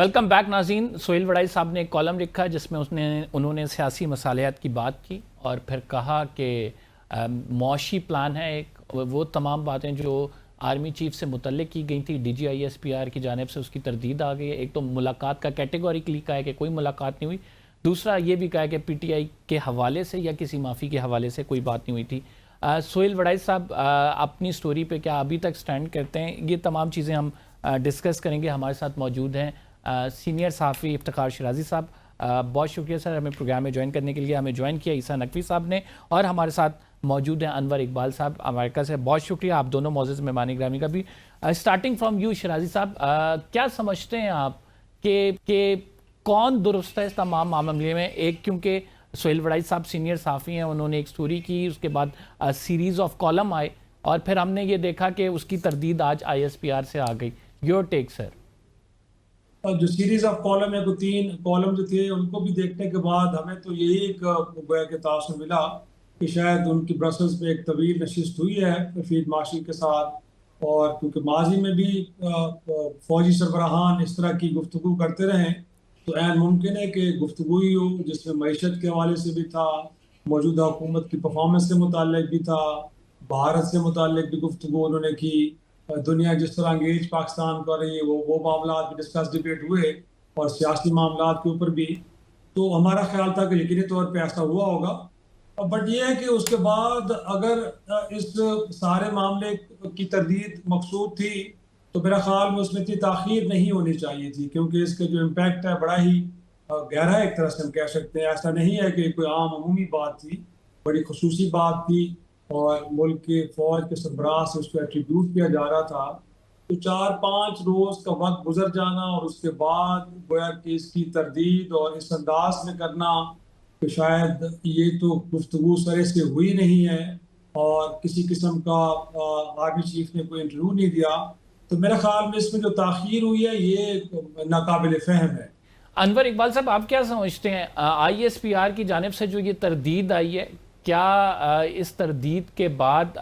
Welcome back ناظرین. سہیل وڑائی صاحب نے ایک کالم لکھا جس میں انہوں نے سیاسی مصالحت کی بات کی اور پھر کہا کہ معاشی پلان ہے ایک، وہ تمام باتیں جو آرمی چیف سے متعلق کی گئی تھی D G I S P R کی جانب سے اس کی تردید آ گئی ہے. ایک تو ملاقات کا کیٹیگوریکلی کہا ہے کہ کوئی ملاقات نہیں ہوئی، دوسرا یہ بھی کہا ہے کہ پی ٹی آئی کے حوالے سے یا کسی مافی کے حوالے سے کوئی بات نہیں ہوئی تھی. سہیل وڑائی صاحب اپنی سٹوری پہ کیا ابھی تک سٹینڈ کرتے ہیں؟ یہ تمام چیزیں ہم ڈسکس کریں گے. ہمارے ساتھ موجود ہیں سینئر صحافی افتخار شیرازی صاحب. بہت شکریہ سر ہمیں پروگرام میں جوائن کرنے کے لیے. ہمیں جوائن کیا عیسیٰ نقوی صاحب نے، اور ہمارے ساتھ موجود ہیں انور اقبال صاحب امریکہ سے. بہت شکریہ آپ دونوں معزز مہمان گرامی کا بھی. اسٹارٹنگ فرام یو شیرازی صاحب، کیا سمجھتے ہیں آپ کہ کون درست ہے اس تمام معاملے میں؟ ایک کیونکہ سہیل وڑائی صاحب سینئر صحافی ہیں، انہوں نے ایک سٹوری کی، اس کے بعد سیریز آف کالم آئے اور پھر ہم نے یہ دیکھا کہ اس کی تردید آج آئی ایس پی آر سے آ گئی. یور ٹیک سر. جو سیریز آف کالم ہے، وہ 3 کالم جو تھے ان کو بھی دیکھنے کے بعد ہمیں تو یہی ایک گویا کہ تاثر ملا کہ شاید ان کی برسلز میں ایک طویل نشست ہوئی ہے فیلڈ مارشل کے ساتھ، اور کیونکہ ماضی میں بھی فوجی سربراہان اس طرح کی گفتگو کرتے رہیں تو عین ممکن ہے کہ گفتگو ہی ہو جس میں معیشت کے حوالے سے بھی تھا، موجودہ حکومت کی پرفارمنس سے متعلق بھی تھا، بھارت سے متعلق بھی گفتگو انہوں نے کی، دنیا جس طرح انگیج پاکستان کر رہی ہے وہ معاملات بھی ڈسکس ڈیبیٹ ہوئے، اور سیاسی معاملات کے اوپر بھی. تو ہمارا خیال تھا کہ یقینی طور پہ ایسا ہوا ہوگا. بٹ یہ ہے کہ اس کے بعد اگر اس سارے معاملے کی تردید مقصود تھی تو میرا خیال میں اس میں اتنی تاخیر نہیں ہونی چاہیے تھی، کیونکہ اس کے جو امپیکٹ ہے بڑا ہی گہرا ہے. ایک طرح سے ہم کہہ سکتے ہیں ایسا نہیں ہے کہ کوئی عام عمومی بات تھی، بڑی خصوصی بات تھی، اور ملک کے فوج کے سربراہ سے اس کو ایٹریبیوٹ کیا جا رہا تھا. تو 4-5 روز کا وقت گزر جانا اور اس کے بعد گویا کہ اس کی تردید اور اس انداز میں کرنا کہ شاید یہ تو گفتگو سرے سے ہوئی نہیں ہے اور کسی قسم کا آرمی چیف نے کوئی انٹرویو نہیں دیا، تو میرے خیال میں اس میں جو تاخیر ہوئی ہے یہ ناقابل فہم ہے. انور اقبال صاحب، آپ کیا سمجھتے ہیں آئی ایس پی آر کی جانب سے جو یہ تردید آئی ہے، کیا اس تردید کے بعد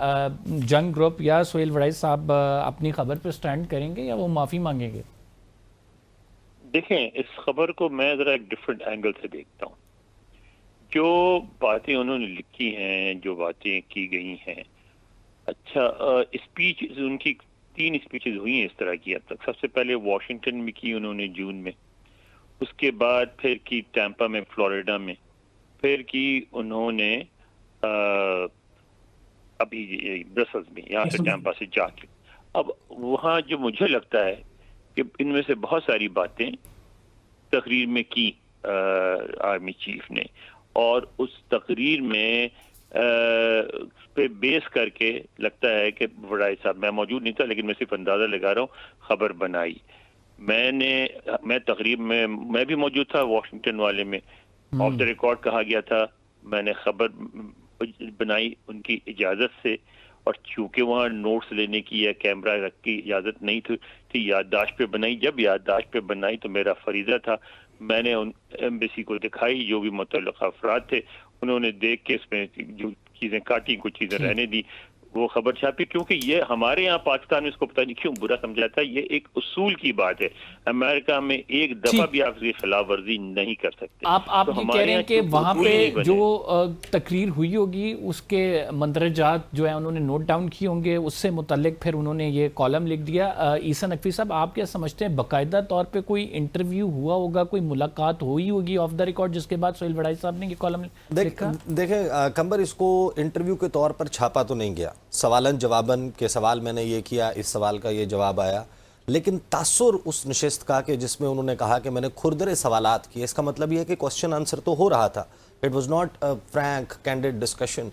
جنگ گروپ یا سہیل وڑائی صاحب اپنی خبر پہ سٹینڈ کریں گے یا وہ معافی مانگیں گے؟ دیکھیں، اس خبر کو میں ذرا ایک ڈیفرنٹ اینگل سے دیکھتا ہوں. جو باتیں انہوں نے لکھی ہیں، جو باتیں کی گئی ہیں، اچھا اسپیچ ان کی 3 اسپیچز ہوئی ہیں اس طرح کی اب تک. سب سے پہلے واشنگٹن میں کی انہوں نے جون میں، اس کے بعد پھر کی ٹیمپا میں فلوریڈا میں، پھر کی انہوں نے ابھی برسلز میں، یہاں سے ٹیمپا سے جا کے. اب وہاں جو مجھے لگتا ہے کہ ان میں سے بہت ساری باتیں تقریر میں کی آرمی چیف نے، اور اس تقریر میں پہ بیس کر کے لگتا ہے کہ وڑائی صاحب، میں موجود نہیں تھا لیکن میں صرف اندازہ لگا رہا ہوں، خبر بنائی. میں تقریب میں بھی موجود تھا واشنگٹن والے میں. آف دا ریکارڈ کہا گیا تھا، میں نے خبر بنائی ان کی اجازت سے، اور چونکہ وہاں نوٹس لینے کی یا کیمرہ رکھ کی اجازت نہیں تھی، یادداشت پہ بنائی. جب یادداشت پہ بنائی تو میرا فریضہ تھا، میں نے ان ایمبیسی کو دکھائی، جو بھی متعلقہ افراد تھے انہوں نے دیکھ کے اس میں جو چیزیں کاٹی، کچھ چیزیں رہنے دی، وہ خبر چھاپی. کیونکہ یہ ہمارے یہاں پاکستان میں اس کو پتہ نہیں کیوں برا سمجھا جاتا ہے، یہ ایک اصول کی بات ہے. امریکہ میں ایک دفعہ بھی آپ کی خلاف ورزی نہیں کر سکتے. آپ یہ کہہ رہے ہیں کہ وہاں پہ جو تقریر ہوئی ہوگی اس کے مندرجات جو ہیں انہوں نے نوٹ ڈاؤن کیے ہوں گے، اس سے متعلق پھر انہوں نے یہ کالم لکھ دیا. عیسیٰ نقوی صاحب، آپ کیا سمجھتے ہیں باقاعدہ طور پہ کوئی انٹرویو ہوا ہوگا، کوئی ملاقات ہوئی ہوگی آف دا ریکارڈ جس کے بعد سہیل وڑائی صاحب نے یہ کالم لکھا؟ دیکھیں کمبر، اس کو انٹرویو کے طور پر چھاپا تو نہیں گیا، سوالن جوابن کے سوال میں نے یہ کیا، اس سوال کا یہ جواب آیا، لیکن تاثر اس نشست کا کہ جس میں انہوں نے کہا کہ میں نے کھردرے سوالات کیے، اس کا مطلب یہ ہے کہ کوسچن آنسر تو ہو رہا تھا. It was not Frank candid discussion.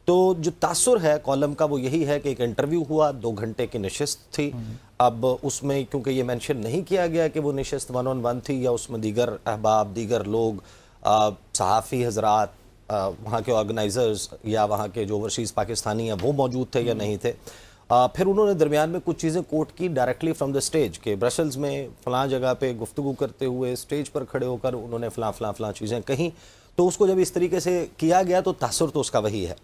تو جو تاثر ہے کالم کا وہ یہی ہے کہ ایک انٹرویو ہوا، 2 گھنٹے کی نشست تھی. اب اس میں کیونکہ یہ مینشن نہیں کیا گیا کہ وہ نشست 1 on 1 تھی یا اس میں دیگر احباب، دیگر لوگ، صحافی حضرات، وہاں کے آرگنائزرز یا وہاں کے جو اوورسیز پاکستانی ہیں وہ موجود تھے یا نہیں تھے. پھر انہوں نے درمیان میں کچھ چیزیں کوٹ کی ڈائریکٹلی فرام دا اسٹیج کہ برسلز میں فلاں جگہ پہ گفتگو کرتے ہوئے اسٹیج پر کھڑے ہو کر انہوں نے فلاں چیزیں کہیں. تو اس کو جب اس طریقے سے کیا گیا تو تاثر تو اس کا وہی ہے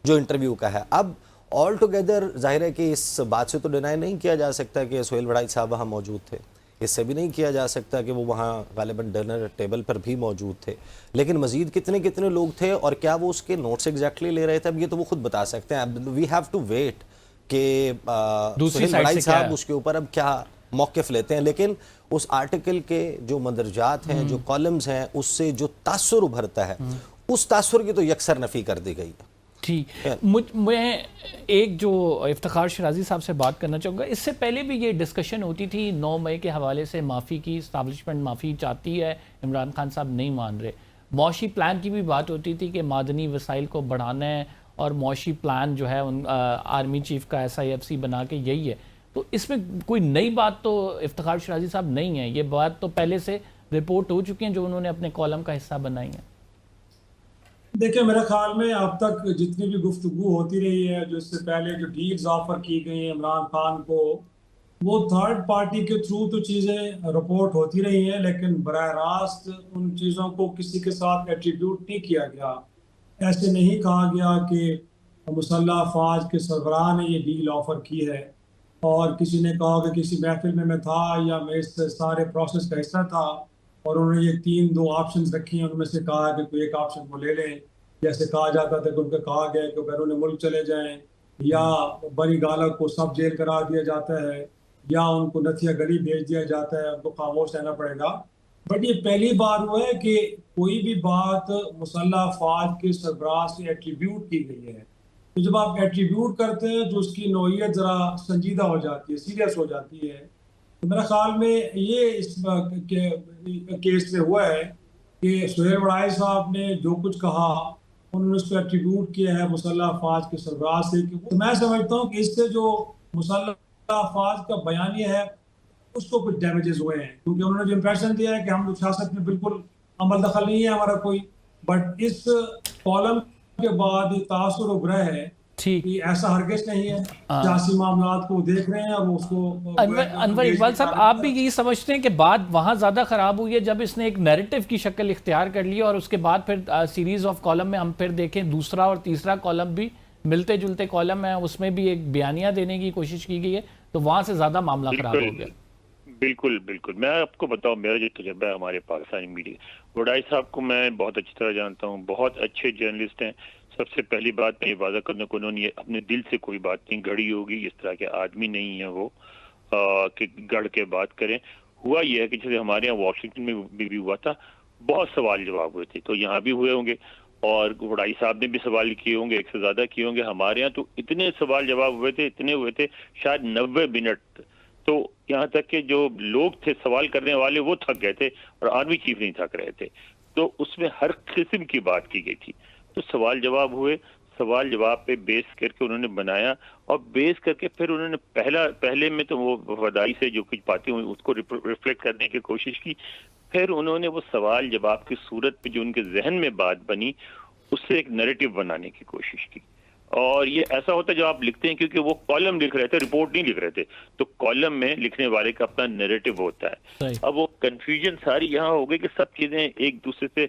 جو انٹرویو کا ہے. اب آل ٹوگیدر ظاہر ہے کہ اس بات سے تو ڈینائی نہیں کیا جا سکتا کہ سہیل وڑائی صاحب وہاں موجود تھے. اس سے بھی نہیں کیا جا سکتا کہ وہ وہاں غالباً ڈنر ٹیبل پر بھی موجود تھے، لیکن مزید کتنے کتنے لوگ تھے اور کیا وہ اس کے نوٹس ایگزیکٹلی لے رہے تھے، اب یہ تو وہ خود بتا سکتے ہیں. وی ہیو ٹو ویٹ کہ سہیل بڑائی صاحب اس کے اوپر اب کیا موقف لیتے ہیں. لیکن اس آرٹیکل کے جو مندرجات ہیں، جو کالمز ہیں، اس سے جو تاثر ابھرتا ہے، اس تاثر کی تو یکسر نفی کر دی گئی ہے. ٹھیک، میں ایک جو افتخار شرازی صاحب سے بات کرنا چاہوں گا. اس سے پہلے بھی یہ ڈسکشن ہوتی تھی 9 مئی کے حوالے سے معافی کی، اسٹیبلشمنٹ معافی چاہتی ہے، عمران خان صاحب نہیں مان رہے. معاشی پلان کی بھی بات ہوتی تھی کہ معدنی وسائل کو بڑھانا ہے اور معاشی پلان جو ہے آرمی چیف کا SIFC بنا کے یہی ہے. تو اس میں کوئی نئی بات تو افتخار شرازی صاحب نہیں ہے، یہ بات تو پہلے سے رپورٹ ہو چکی ہیں جو انہوں نے اپنے کالم کا حصہ بنائی ہیں. دیکھیں میرے خیال میں اب تک جتنی بھی گفتگو ہوتی رہی ہے، جو اس سے پہلے جو ڈیلز آفر کی گئی ہیں عمران خان کو، وہ تھرڈ پارٹی کے تھرو تو چیزیں رپورٹ ہوتی رہی ہیں، لیکن براہ راست ان چیزوں کو کسی کے ساتھ ایٹریبیوٹ نہیں کیا گیا. ایسے نہیں کہا گیا کہ مسلح افواج کے سربراہ نے یہ ڈیل آفر کی ہے اور کسی نے کہا کہ کسی محفل میں تھا یا میں اس سارے پروسیس کا حصہ تھا اور انہوں نے یہ 2 آپشنز رکھی ہیں، ان میں سے کہا کہ کوئی ایک آپشن کو لے لیں. جیسے کہا جاتا تھا کہ ان کو کہا گیا کہ بیرون ملک چلے جائیں، یا بنی گالہ کو سب جیل قرار دیا جاتا ہے، یا ان کو نتھیا گلی بھیج دیا جاتا ہے، ان کو خاموش رہنا پڑے گا. بٹ یہ پہلی بار ہوا ہے کہ کوئی بھی بات مسلح افواج کے سربراہ سے ایٹریبیوٹ کی گئی ہے. تو جب آپ ایٹریبیوٹ کرتے ہیں تو اس کی نوعیت ذرا سنجیدہ ہو جاتی ہے، سیریس ہو جاتی ہے. تو میرے خیال میں یہ اس کیس میں ہوا ہے کہ سہیل بڑائی صاحب نے جو کچھ کہا انہوں نے اس کو ایٹریبیوٹ کیا ہے مسلح افواج کے سربراہ سے. تو میں سمجھتا ہوں کہ اس سے جو مسلح افواج کا بیانیہ ہے اس کو کچھ ڈیمیجز ہوئے ہیں، کیونکہ انہوں نے جو امپریشن دیا ہے کہ ہم سیاست میں بالکل عمل دخل نہیں ہے ہمارا کوئی. بٹ اس کالم کے بعد یہ تاثر ابھرا ہے کہ ایسا ہرگز نہیں ہے. سیاسی معاملات کو دیکھ رہے ہیں اور اس کو انور اقبال صاحب، آپ بھی یہی سمجھتے ہیں کہ بات وہاں زیادہ خراب ہوئی ہے جب اس نے ایک نیریٹو کی شکل اختیار کر لی اور اس کے بعد پھر سیریز آف کالم میں ہم پھر دیکھیں دوسرا اور تیسرا کالم بھی ملتے جلتے کالم ہیں، اس میں بھی ایک بیانیہ دینے کی کوشش کی گئی ہے، تو وہاں سے زیادہ معاملہ خراب ہو گیا. بالکل بالکل. میں آپ کو بتاؤں میرا جو تجربہ ہے ہمارے پاکستانی میڈیا، بڑائی صاحب کو میں بہت اچھی طرح جانتا ہوں، بہت اچھے جرنلسٹ ہیں. سب سے پہلی بات میں یہ واضح کرنے کو انہوں نے اپنے دل سے کوئی بات نہیں گھڑی ہوگی، اس طرح کے آدمی نہیں ہیں وہ کہ گڑھ کے بات کریں. ہوا یہ ہے کہ جیسے ہمارے یہاں واشنگٹن میں بھی ہوا تھا، بہت سوال جواب ہوئے تھے، تو یہاں بھی ہوئے ہوں گے اور بڑائی صاحب نے بھی سوال کیے ہوں گے، ایک سے زیادہ کیے ہوں گے. ہمارے یہاں تو اتنے سوال جواب ہوئے تھے، اتنے ہوئے تھے شاید 90 منٹ. تو یہاں تک کہ جو لوگ تھے سوال کرنے والے وہ تھک گئے تھے اور آرمی چیف نہیں تھک رہے تھے. تو اس میں ہر قسم کی بات کی گئی تھی. تو سوال جواب ہوئے، سوال جواب پہ بیس کر کے انہوں نے بنایا اور بیس کر کے پھر انہوں نے پہلے میں تو وہ وفاداری سے جو کچھ باتیں ہوئی اس کو ریفلیکٹ کرنے کی کوشش کی. پھر انہوں نے وہ سوال جواب کی صورت پہ جو ان کے ذہن میں بات بنی اس سے ایک نیریٹو بنانے کی کوشش کی. اور یہ ایسا ہوتا ہے جو آپ لکھتے ہیں، کیونکہ وہ کالم لکھ رہے تھے، رپورٹ نہیں لکھ رہے تھے، تو کالم میں لکھنے والے کا اپنا نیریٹو ہوتا ہے. اب وہ کنفیوژن ساری یہاں ہو گئی کہ سب چیزیں ایک دوسرے سے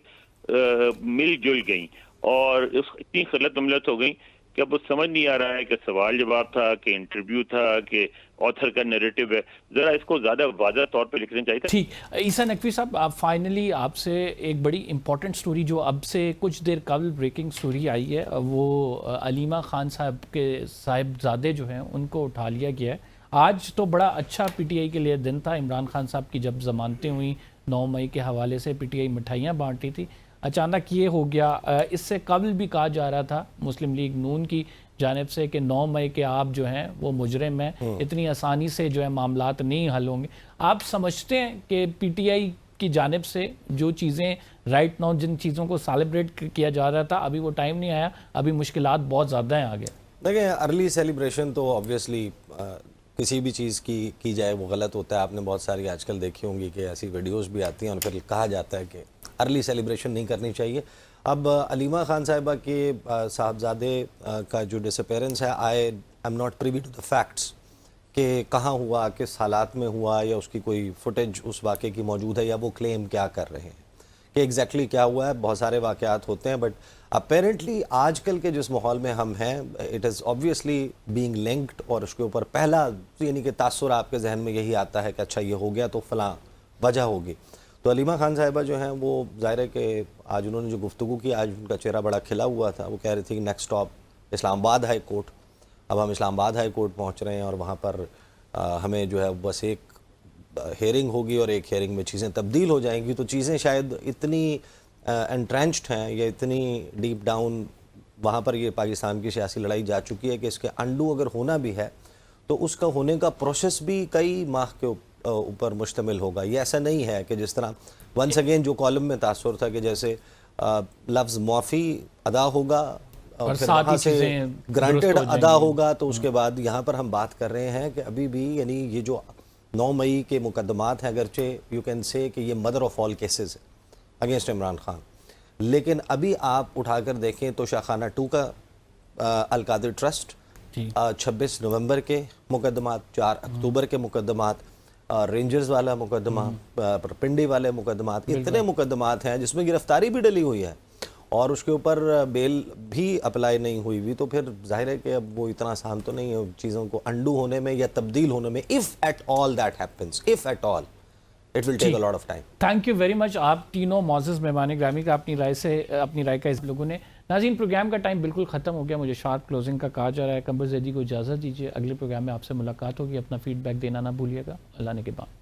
مل جل گئیں اور اتنی خلط ملت ہو گئی کہ اب وہ سمجھ نہیں آ رہا ہے کہ سوال جواب تھا کہ انٹرویو تھا کہ آتھر کا نیریٹو ہے. ذرا اس کو زیادہ واضح طور پہ لکھنا چاہیے تھا. ٹھیک. عیسیٰ نقوی صاحب، فائنلی آپ سے ایک بڑی امپورٹنٹ سٹوری جو اب سے کچھ دیر قبل بریکنگ سٹوری آئی ہے، وہ علیمہ خان صاحب کے صاحبزادے جو ہیں ان کو اٹھا لیا گیا ہے. آج تو بڑا اچھا PTI کے لیے دن تھا. عمران خان صاحب کی جب ضمانتیں ہوئیں 9 مئی کے حوالے سے PTI مٹھائیاں بانٹی تھی، اچانک یہ ہو گیا. اس سے قبل بھی کہا جا رہا تھا مسلم لیگ نون کی جانب سے کہ 9 مئی کے آپ جو ہیں وہ مجرم ہیں، اتنی آسانی سے جو ہے معاملات نہیں حل ہوں گے. آپ سمجھتے ہیں کہ PTI کی جانب سے جو چیزیں رائٹ ناؤ جن چیزوں کو سیلیبریٹ کیا جا رہا تھا ابھی وہ ٹائم نہیں آیا، ابھی مشکلات بہت زیادہ ہیں آگے؟ دیکھیں، ارلی سیلیبریشن تو آبویسلی کسی بھی چیز کی جائے وہ غلط ہوتا ہے. آپ نے بہت ساری آج کل دیکھی ہوں گی کہ ایسی ویڈیوز بھی آتی ہیں اور پھر کہا جاتا ہے کہ ارلی سیلیبریشن نہیں کرنی چاہیے. اب علیمہ خان صاحبہ کے صاحبزادے کا جو ڈس اپیرنس ہے، I am not privy to the facts کہ کہاں ہوا، کس حالات میں ہوا، یا اس کی کوئی فوٹیج اس واقعے کی موجود ہے، یا وہ کلیم کیا کر رہے ہیں. کہ ایگزیکٹلی کیا ہوا ہے. بہت سارے واقعات ہوتے ہیں بٹ اپیرنٹلی آج کل کے جس ماحول میں ہم ہیں it is obviously being linked, اور اس کے اوپر پہلا یعنی کہ تاثر آپ کے ذہن میں یہی آتا ہے کہ اچھا یہ ہو گیا تو فلاں وجہ ہوگی. تو علیمہ خان صاحبہ جو ہیں وہ ظاہر ہے کہ آج انہوں نے جو گفتگو کی, آج ان کا چہرہ بڑا کھلا ہوا تھا. وہ کہہ رہی تھی کہ نیکسٹ اسٹاپ اسلام آباد ہائی کورٹ. اب ہم اسلام آباد ہائی کورٹ پہنچ رہے ہیں اور وہاں پر ہمیں جو ہے بس ایک ہیئرنگ ہوگی اور ایک ہیئرنگ میں چیزیں تبدیل ہو جائیں گی. تو چیزیں شاید اتنی انٹرینچڈ ہیں یا اتنی ڈیپ ڈاؤن وہاں پر یہ پاکستان کی سیاسی لڑائی جا چکی ہے کہ اس کے انڈو اگر ہونا بھی ہے تو اس کا ہونے کا پروسیس بھی کئی ماہ کے اوپر مشتمل ہوگا. یہ ایسا نہیں ہے کہ جس طرح ونس اگین جو کالم میں تاثر تھا کہ جیسے لفظ معافی ادا ہوگا اور پھر وہاں سے گرانٹیڈ ادا ہوگا تو اس کے بعد یہاں پر ہم بات کر رہے ہیں کہ ابھی بھی یعنی یہ جو 9 مئی کے مقدمات ہیں اگرچہ یو کین سے کہ یہ مدر آف آل کیسز ہے اگینسٹ عمران خان, لیکن ابھی آپ اٹھا کر دیکھیں تو شاخانہ 2 کا القادر ٹرسٹ, 26 نومبر کے مقدمات, 4 اکتوبر کے مقدمات, رینجرز والا مقدمہ, پنڈی والے مقدمات, اتنے مقدمات ہیں جس میں گرفتاری بھی ڈلی ہوئی ہے اور اس کے اوپر بیل بھی اپلائی نہیں ہوئی ہوئی. تو پھر ظاہر ہے کہ اب وہ اتنا آسان تو نہیں ہے چیزوں کو انڈو ہونے میں یا تبدیل ہونے میں. if at all that happens, if at all, it will take a lot of time. Thank you very much آپ تینوں معزز مہمان گرامی کا اپنی رائے کا اس لوگوں نے. ناظرین پروگرام کا ٹائم بالکل ختم ہو گیا, مجھے شارپ کلوزنگ کا کہا جا رہا ہے. قمر زیدی کو اجازت دیجیے, اگلے پروگرام میں آپ سے ملاقات ہوگی. اپنا فیڈ بیک دینا نہ بھولیے گا. اللہ نے کے بعد.